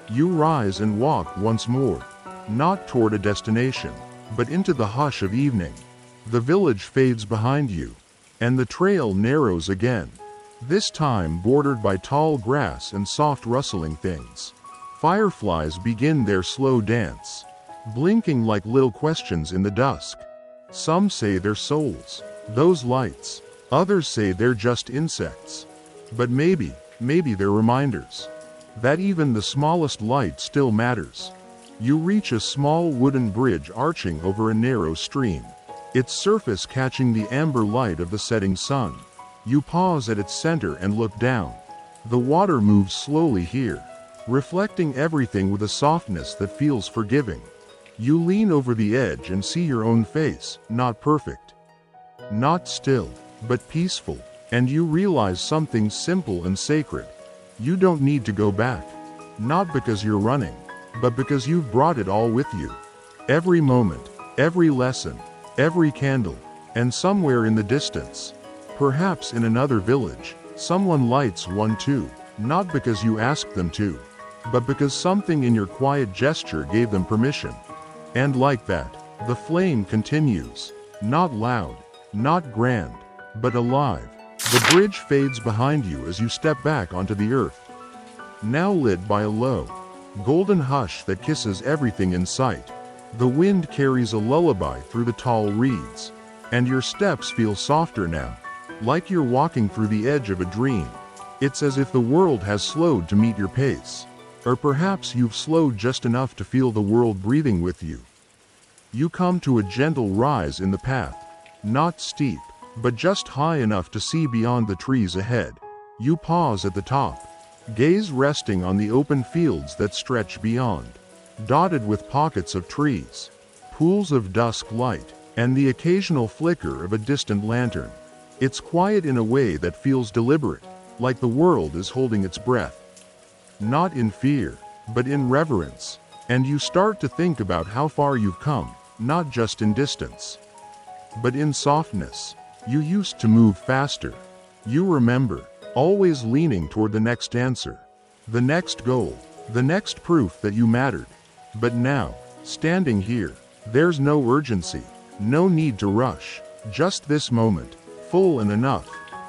You rise and walk once more, not toward a destination, but into the hush of evening. The village fades behind you, and the trail narrows again, this time bordered by tall grass and soft rustling things. Fireflies begin their slow dance, blinking like little questions in the dusk. Some say they're souls, those lights. Others say they're just insects. But maybe they're reminders that even the smallest light still matters. You reach a small wooden bridge arching over a narrow stream, its surface catching the amber light of the setting sun. You pause at its center and look down. The water moves slowly here, reflecting everything with a softness that feels forgiving. You lean over the edge and see your own face, not perfect, not still, but peaceful. And you realize something simple and sacred. You don't need to go back. Not because you're running, but because you've brought it all with you. Every moment, every lesson, every candle. And somewhere in the distance, perhaps in another village, someone lights one too. Not because you asked them to, but because something in your quiet gesture gave them permission. And like that, the flame continues. Not loud, not grand, but alive. The bridge fades behind you as you step back onto the earth, now lit by a low, golden hush that kisses everything in sight. The wind carries a lullaby through the tall reeds, and your steps feel softer now, like you're walking through the edge of a dream. It's as if the world has slowed to meet your pace, or perhaps you've slowed just enough to feel the world breathing with you. You come to a gentle rise in the path, not steep, but just high enough to see beyond the trees ahead. You pause at the top, Gaze resting on the open fields that stretch beyond, dotted with pockets of trees, pools of dusk light, and the occasional flicker of a distant lantern. It's quiet in a way that feels deliberate, like the world is holding its breath. Not in fear, but in reverence. And you start to think about how far you've come, not just in distance, but in softness. You used to move faster. You remember, always leaning toward the next answer, the next goal, the next proof that you mattered. But now, standing here, there's no urgency, no need to rush, just this moment, full and enough.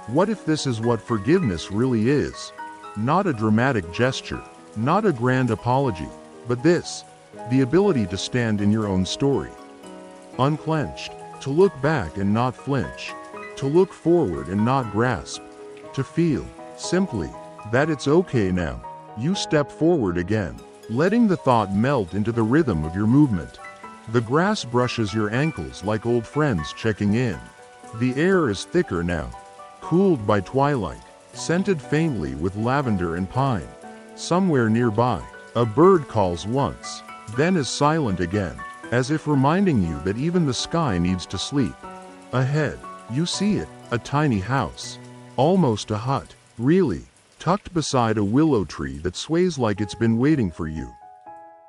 What if this is what forgiveness really is? Not a dramatic gesture, not a grand apology, but this, the ability to stand in your own story. Unclenched, to look back and not flinch, to look forward and not grasp, to feel, simply, that it's okay now. You step forward again, letting the thought melt into the rhythm of your movement. The grass brushes your ankles like old friends checking in. The air is thicker now, cooled by twilight, scented faintly with lavender and pine. Somewhere nearby, a bird calls once, then is silent again, as if reminding you that even the sky needs to sleep. Ahead, you see it, a tiny house, almost a hut, really, tucked beside a willow tree that sways like it's been waiting for you.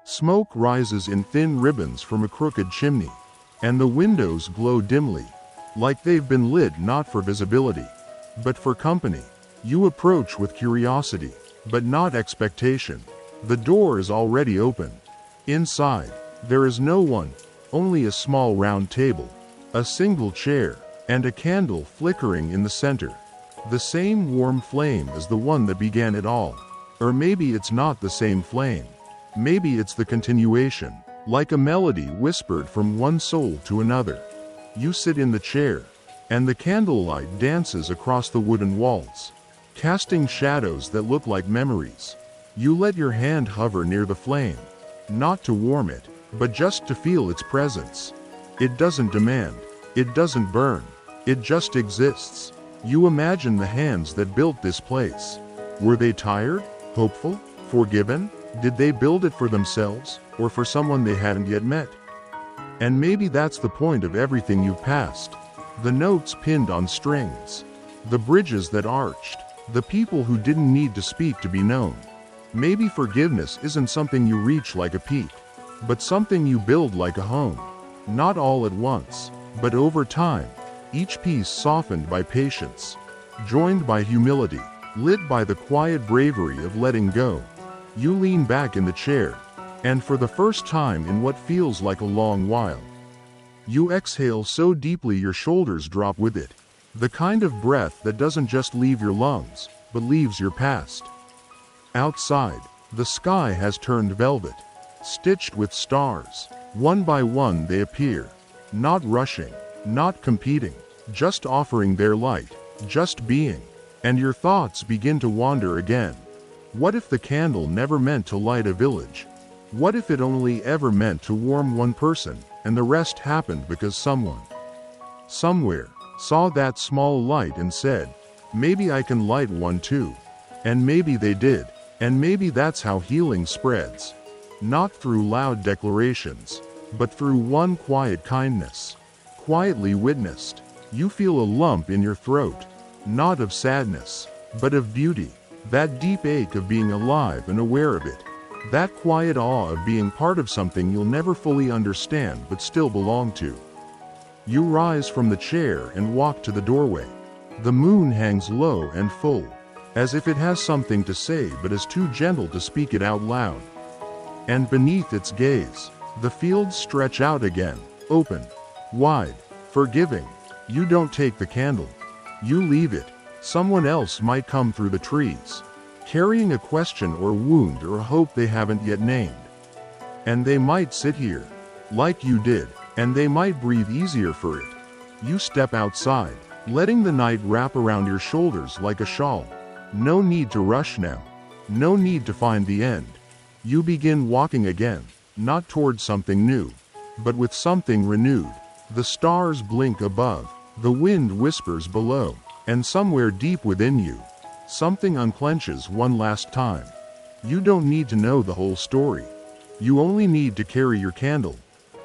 Smoke rises in thin ribbons from a crooked chimney, and the windows glow dimly, like they've been lit not for visibility, but for company. You approach with curiosity, but not expectation. The door is already open. Inside, there is no one, only a small round table, a single chair, and a candle flickering in the center. The same warm flame as the one that began it all. Or maybe it's not the same flame. Maybe it's the continuation, like a melody whispered from one soul to another. You sit in the chair, and the candlelight dances across the wooden walls, casting shadows that look like memories. You let your hand hover near the flame, not to warm it, but just to feel its presence. It doesn't demand, it doesn't burn, it just exists. You imagine the hands that built this place. Were they tired, hopeful, forgiven? Did they build it for themselves, or for someone they hadn't yet met? And maybe that's the point of everything you've passed. The notes pinned on strings, the bridges that arched, the people who didn't need to speak to be known. Maybe forgiveness isn't something you reach like a peak, but something you build like a home. Not all at once, but over time, each piece softened by patience, joined by humility, lit by the quiet bravery of letting go. You lean back in the chair, and for the first time in what feels like a long while, you exhale so deeply your shoulders drop with it. The kind of breath that doesn't just leave your lungs, but leaves your past. Outside, the sky has turned velvet, stitched with stars. One by one they appear, not rushing, not competing, just offering their light, just being. And your thoughts begin to wander again. What if the candle never meant to light a village? What if it only ever meant to warm one person, and the rest happened because someone, somewhere, saw that small light and said, maybe I can light one too. And maybe they did. And maybe that's how healing spreads. Not through loud declarations, but through one quiet kindness. Quietly witnessed, you feel a lump in your throat, not of sadness, but of beauty. That deep ache of being alive and aware of it. That quiet awe of being part of something you'll never fully understand but still belong to. You rise from the chair and walk to the doorway. The moon hangs low and full, as if it has something to say but is too gentle to speak it out loud. And beneath its gaze, the fields stretch out again, open, wide, forgiving. You don't take the candle. You leave it. Someone else might come through the trees, carrying a question or wound or a hope they haven't yet named. And they might sit here, like you did, and they might breathe easier for it. You step outside, letting the night wrap around your shoulders like a shawl. No need to rush now. No need to find the end. You begin walking again, not towards something new, but with something renewed. The stars blink above, the wind whispers below, and somewhere deep within you, Something unclenches one last time. You don't need to know the whole story. You only need to carry your candle,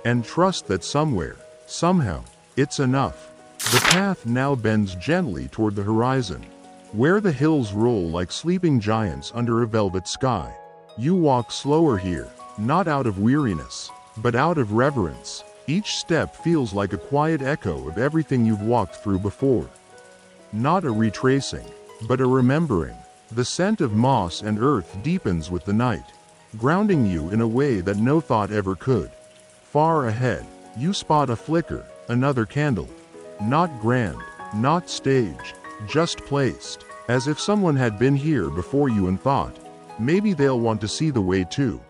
and trust that somewhere, somehow, it's enough. The path now bends gently toward the horizon, where the hills roll like sleeping giants under a velvet sky. You walk slower here, not out of weariness, but out of reverence. Each step feels like a quiet echo of everything you've walked through before. Not a retracing, but a remembering. The scent of moss and earth deepens with the night, grounding you in a way that no thought ever could. Far ahead, you spot a flicker, another candle. Not grand, not staged, just placed, as if someone had been here before you and thought, maybe they'll want to see the way too.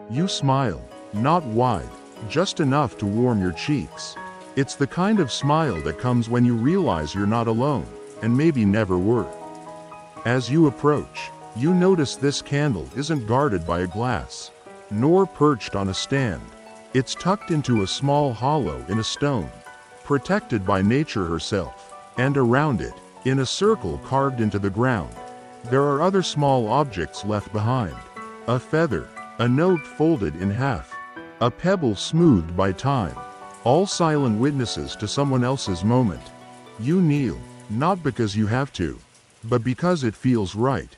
You smile, not wide, just enough to warm your cheeks. It's the kind of smile that comes when you realize you're not alone, and maybe never were. As you approach, you notice this candle isn't guarded by a glass, nor perched on a stand. It's tucked into a small hollow in a stone, protected by nature herself, and around it, in a circle carved into the ground, there are other small objects left behind. A feather, a note folded in half, a pebble smoothed by time, all silent witnesses to someone else's moment. You kneel, not because you have to, but because it feels right.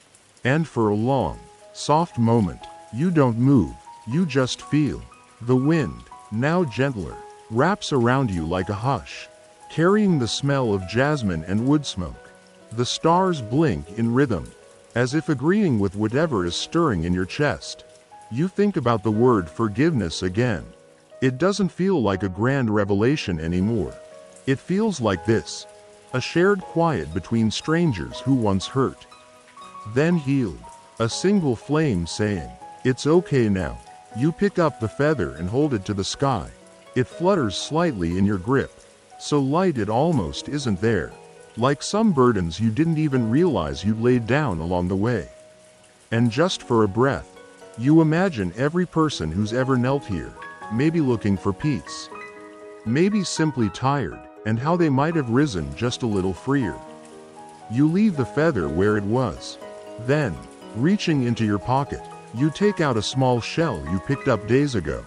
And for a long, soft moment, you don't move, you just feel. The wind, now gentler, wraps around you like a hush, carrying the smell of jasmine and wood smoke. The stars blink in rhythm, as if agreeing with whatever is stirring in your chest. You think about the word forgiveness again. It doesn't feel like a grand revelation anymore. It feels like this, a shared quiet between strangers who once hurt, then healed. A single flame saying, "It's okay now." You pick up the feather and hold it to the sky. It flutters slightly in your grip, so light it almost isn't there, like some burdens you didn't even realize you'd laid down along the way. And just for a breath, you imagine every person who's ever knelt here, maybe looking for peace, maybe simply tired, and how they might have risen just a little freer. You leave the feather where it was. Then, reaching into your pocket, you take out a small shell you picked up days ago.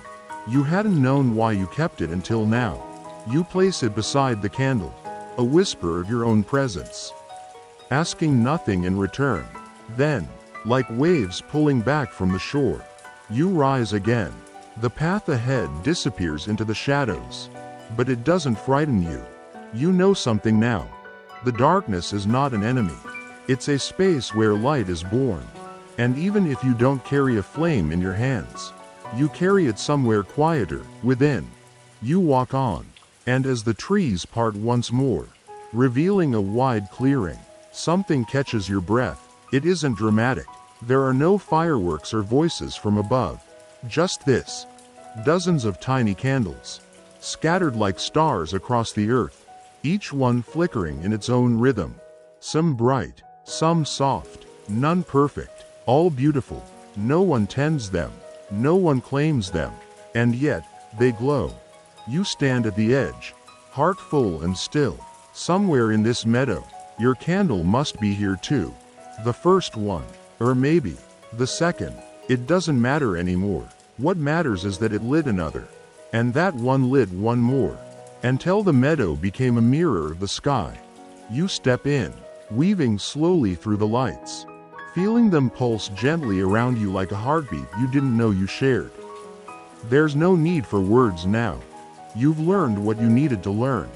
You hadn't known why you kept it until now. You place it beside the candle, a whisper of your own presence, asking nothing in return. Then, like waves pulling back from the shore, you rise again. The path ahead disappears into the shadows, but it doesn't frighten you. You know something now. The darkness is not an enemy. It's a space where light is born. And even if you don't carry a flame in your hands, you carry it somewhere quieter, within. You walk on, and as the trees part once more, revealing a wide clearing, something catches your breath. It isn't dramatic. There are no fireworks or voices from above. Just this. Dozens of tiny candles, scattered like stars across the earth, each one flickering in its own rhythm. Some bright, some soft, none perfect, all beautiful. No one tends them, no one claims them, and yet, they glow. You stand at the edge, heart full and still. Somewhere in this meadow, your candle must be here too. The first one, or maybe the second. It doesn't matter anymore. What matters is that it lit another, and that one lit one more, until the meadow became a mirror of the sky. You step in, weaving slowly through the lights, feeling them pulse gently around you like a heartbeat you didn't know you shared. There's no need for words now. You've learned what you needed to learn,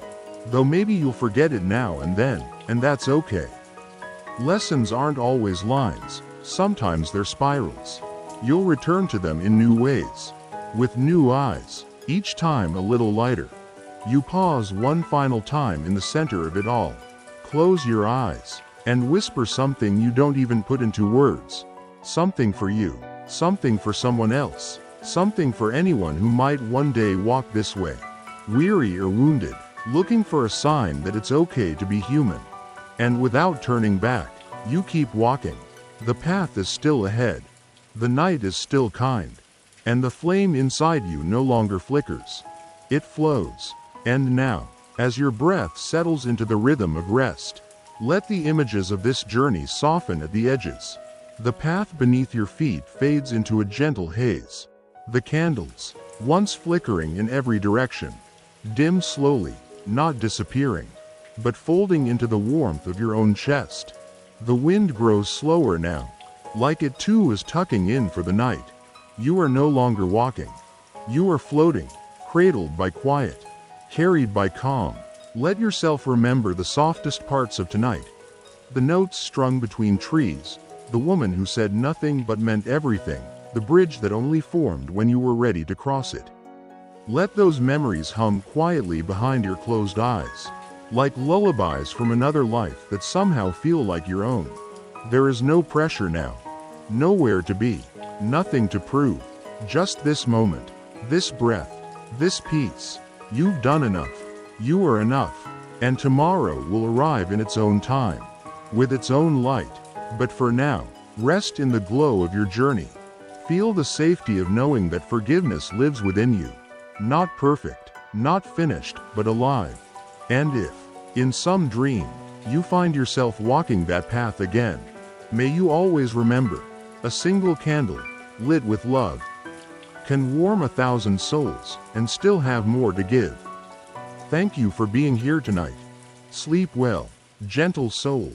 though maybe you'll forget it now and then, and that's okay. Lessons aren't always lines, sometimes they're spirals. You'll return to them in new ways, with new eyes, each time a little lighter. You pause one final time in the center of it all, close your eyes, and whisper something you don't even put into words. Something for you, something for someone else, something for anyone who might one day walk this way, weary or wounded, looking for a sign that it's okay to be human. And without turning back, you keep walking. The path is still ahead. The night is still kind, and the flame inside you no longer flickers. It flows. And now, as your breath settles into the rhythm of rest, Let the images of this journey soften at the edges. The path beneath your feet fades into a gentle haze. The candles, once flickering in every direction, dim slowly, not disappearing, but folding into the warmth of your own chest. The wind grows slower now, like it too is tucking in for the night. You are no longer walking. You are floating, cradled by quiet, carried by calm. Let yourself remember the softest parts of tonight. The notes strung between trees, the woman who said nothing but meant everything, the bridge that only formed when you were ready to cross it. Let those memories hum quietly behind your closed eyes, like lullabies from another life that somehow feel like your own. There is no pressure now, nowhere to be, nothing to prove, just this moment, this breath, this peace. You've done enough. You are enough, and tomorrow will arrive in its own time, with its own light. But for now, rest in the glow of your journey. Feel the safety of knowing that forgiveness lives within you. Not perfect, not finished, but alive. And if, in some dream, you find yourself walking that path again, may you always remember, a single candle, lit with love, can warm 1,000 souls and still have more to give. Thank you for being here tonight. Sleep well, gentle soul.